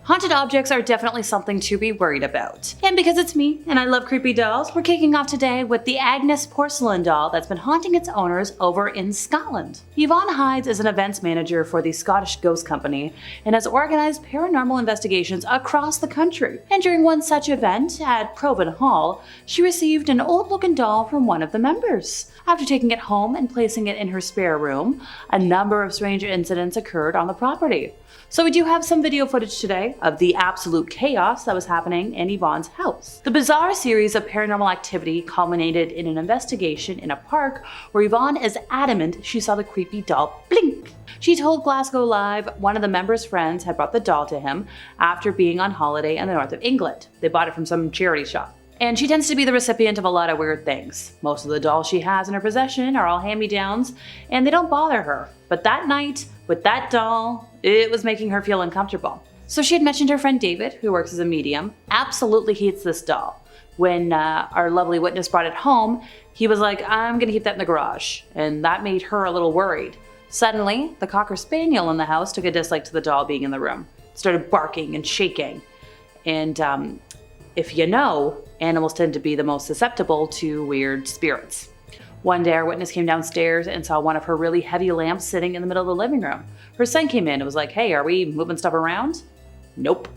Haunted objects are definitely something to be worried about. And because it's me and I love creepy dolls, we're kicking off today with the Agnes porcelain doll that's been haunting its owners over in Scotland. Yvonne Hydes is an events manager for the Scottish Ghost Company and has organized paranormal investigations across the country. And during one such event at Proven Hall, she received an old-looking doll from one of the members. After taking it home and placing it in her spare room, a number of strange incidents occurred on the property. So we do have some video footage today of the absolute chaos that was happening in Yvonne's house. The bizarre series of paranormal activity culminated in an investigation in a park where Yvonne is adamant she saw the creepy doll blink. She told Glasgow Live one of the members' friends had brought the doll to him after being on holiday in the north of England. They bought it from some charity shop. And she tends to be the recipient of a lot of weird things. Most of the dolls she has in her possession are all hand-me-downs, and they don't bother her. But that night, with that doll, it was making her feel uncomfortable. So she had mentioned her friend David, who works as a medium, absolutely hates this doll. When our lovely witness brought it home, he was like, I'm gonna keep that in the garage. And that made her a little worried. Suddenly, the Cocker Spaniel in the house took a dislike to the doll being in the room. Started barking and shaking. And if you know, animals tend to be the most susceptible to weird spirits. One day our witness came downstairs and saw one of her really heavy lamps sitting in the middle of the living room. Her son came in and was like, hey, are we moving stuff around? Nope.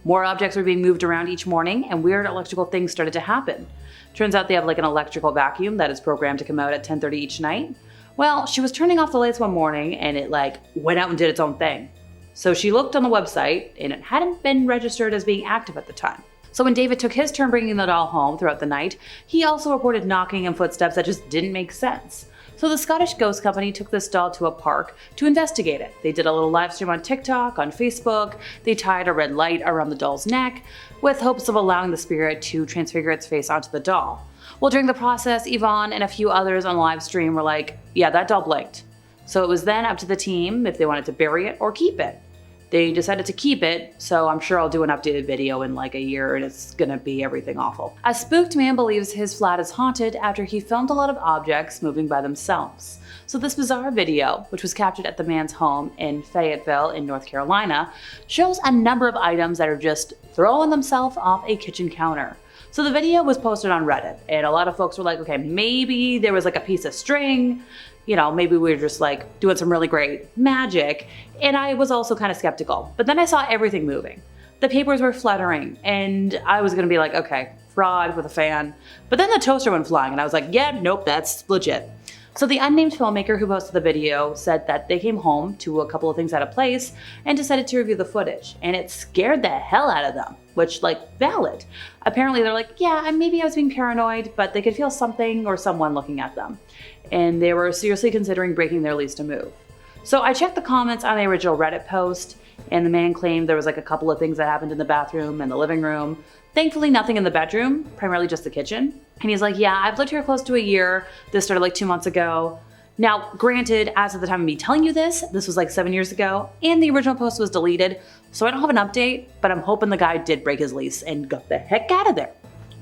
More objects were being moved around each morning and weird electrical things started to happen. Turns out they have like an electrical vacuum that is programmed to come out at 10:30 each night. Well, she was turning off the lights one morning and it like went out and did its own thing. So she looked on the website and it hadn't been registered as being active at the time. So when David took his turn bringing the doll home throughout the night, he also reported knocking and footsteps that just didn't make sense. So the Scottish Ghost Company took this doll to a park to investigate it. They did a little live stream on TikTok, on Facebook, they tied a red light around the doll's neck with hopes of allowing the spirit to transfigure its face onto the doll. Well, during the process, Yvonne and a few others on the live stream were like, yeah, that doll blinked. So it was then up to the team if they wanted to bury it or keep it. They decided to keep it, so I'm sure I'll do an updated video in like a year and it's gonna be everything awful. A spooked man believes his flat is haunted after he filmed a lot of objects moving by themselves. So this bizarre video, which was captured at the man's home in Fayetteville in North Carolina, shows a number of items that are just throwing themselves off a kitchen counter. So the video was posted on Reddit and a lot of folks were like, okay, maybe there was like a piece of string, you know, maybe we were just like doing some really great magic. And I was also kind of skeptical, but then I saw everything moving. The papers were fluttering and I was gonna be like, okay, fraud with a fan. But then the toaster went flying and I was like, yeah, nope, that's legit. So the unnamed filmmaker who posted the video said that they came home to a couple of things out of place and decided to review the footage. And it scared the hell out of them, which like valid. Apparently they're like, yeah, maybe I was being paranoid, but they could feel something or someone looking at them. And they were seriously considering breaking their lease to move. So I checked the comments on the original Reddit post and the man claimed there was like a couple of things that happened in the bathroom and the living room. Thankfully nothing in the bedroom, primarily just the kitchen. And he's like, yeah, I've lived here close to a year. This started like 2 months ago. Now, granted, as of the time of me telling you this was like 7 years ago and the original post was deleted. So I don't have an update, but I'm hoping the guy did break his lease and got the heck out of there.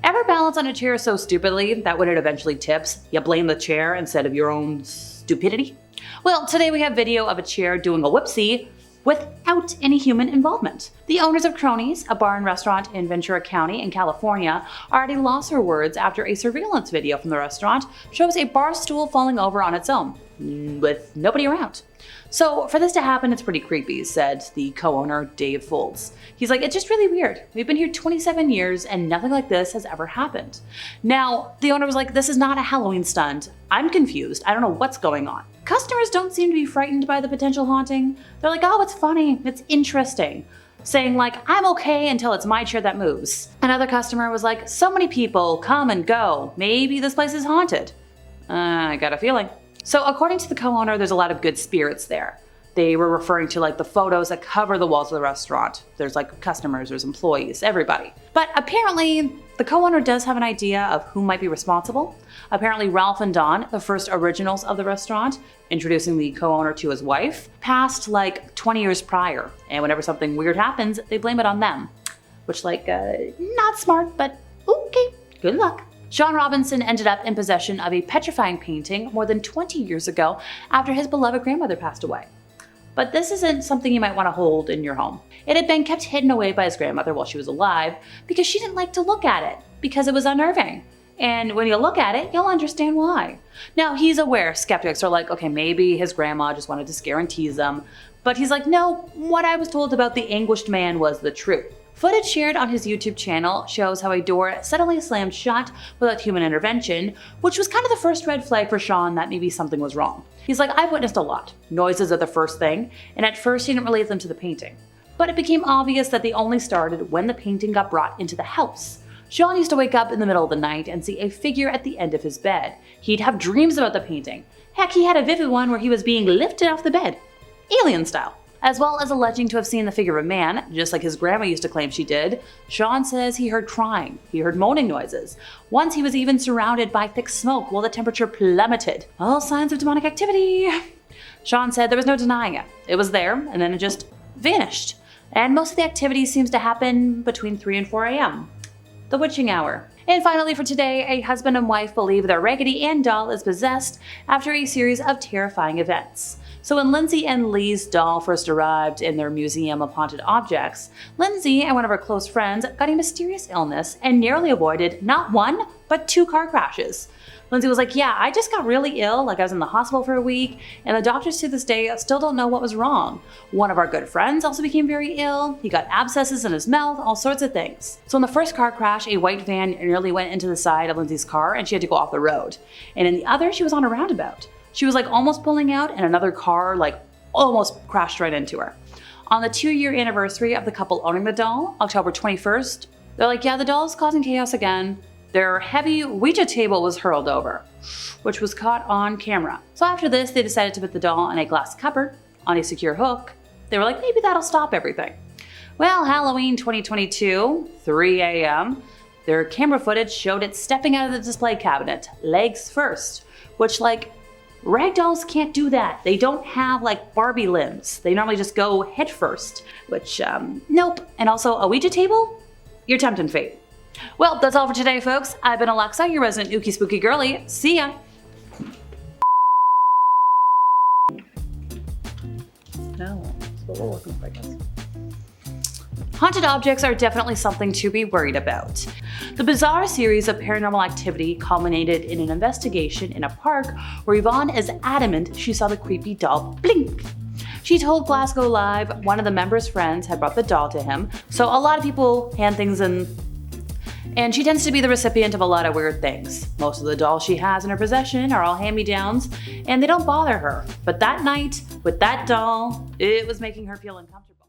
Ever balance on a chair so stupidly that when it eventually tips, you blame the chair instead of your own stupidity? Well, today we have video of a chair doing a whoopsie without any human involvement. The owners of Cronies, a bar and restaurant in Ventura County in California, already lost her words after a surveillance video from the restaurant shows a bar stool falling over on its own, with nobody around. So for this to happen, it's pretty creepy, said the co-owner, Dave Folds. He's like, it's just really weird. We've been here 27 years and nothing like this has ever happened. Now, the owner was like, this is not a Halloween stunt. I'm confused. I don't know what's going on. Customers don't seem to be frightened by the potential haunting. They're like, oh, it's funny. It's interesting. Saying like, I'm okay until it's my chair that moves. Another customer was like, so many people come and go. Maybe this place is haunted. I got a feeling. So according to the co-owner, there's a lot of good spirits there. They were referring to like the photos that cover the walls of the restaurant. There's like customers, there's employees, everybody. But apparently the co-owner does have an idea of who might be responsible. Apparently Ralph and Don, the first originals of the restaurant, introducing the co-owner to his wife, passed like 20 years prior. And whenever something weird happens, they blame it on them. Which like, not smart, but okay, good luck. John Robinson ended up in possession of a petrifying painting more than 20 years ago after his beloved grandmother passed away. But this isn't something you might want to hold in your home. It had been kept hidden away by his grandmother while she was alive because she didn't like to look at it because it was unnerving. And when you look at it, you'll understand why. Now, he's aware skeptics are like, okay, maybe his grandma just wanted to scare and tease him. But he's like, no, what I was told about the Anguished Man was the truth. Footage shared on his YouTube channel shows how a door suddenly slammed shut without human intervention, which was kind of the first red flag for Sean that maybe something was wrong. He's like, I've witnessed a lot. Noises are the first thing, and at first he didn't relate them to the painting. But it became obvious that they only started when the painting got brought into the house. Sean used to wake up in the middle of the night and see a figure at the end of his bed. He'd have dreams about the painting. Heck, he had a vivid one where he was being lifted off the bed, alien style. As well as alleging to have seen the figure of a man, just like his grandma used to claim she did, Sean says he heard crying, he heard moaning noises. Once he was even surrounded by thick smoke while the temperature plummeted. All signs of demonic activity. Sean said there was no denying it. It was there, and then it just vanished. And most of the activity seems to happen between 3 and 4 a.m. The witching hour. And finally for today, a husband and wife believe their Raggedy Ann doll is possessed after a series of terrifying events. So when Linzi and Lee's doll first arrived in their museum of haunted objects, Linzi and one of her close friends got a mysterious illness and narrowly avoided not 1, but 2 car crashes. Linzi was like, yeah, I just got really ill, like I was in the hospital for a week, and the doctors to this day still don't know what was wrong. One of our good friends also became very ill, he got abscesses in his mouth, all sorts of things. So in the first car crash, a white van nearly went into the side of Linzi's car and she had to go off the road. And in the other, she was on a roundabout. She was like almost pulling out and another car like almost crashed right into her. On the 2-year anniversary of the couple owning the doll, October 21st, they're like, yeah, the doll is causing chaos again. Their heavy Ouija table was hurled over, which was caught on camera. So after this, they decided to put the doll in a glass cupboard on a secure hook. They were like, maybe that'll stop everything. Well, Halloween 2022, 3 a.m., their camera footage showed it stepping out of the display cabinet, legs first, which like, rag dolls can't do that. They don't have like Barbie limbs. They normally just go head first, which, nope. And also a Ouija table? You're tempting fate. Well, that's all for today, folks. I've been Alexa, your resident ooky spooky girly. See ya! No, that's what we're looking for, I guess. Haunted objects are definitely something to be worried about. The bizarre series of paranormal activity culminated in an investigation in a park where Yvonne is adamant she saw the creepy doll blink. She told Glasgow Live one of the members' friends had brought the doll to him, so a lot of people hand things in, and she tends to be the recipient of a lot of weird things. Most of the dolls she has in her possession are all hand-me-downs, and they don't bother her. But that night, with that doll, it was making her feel uncomfortable.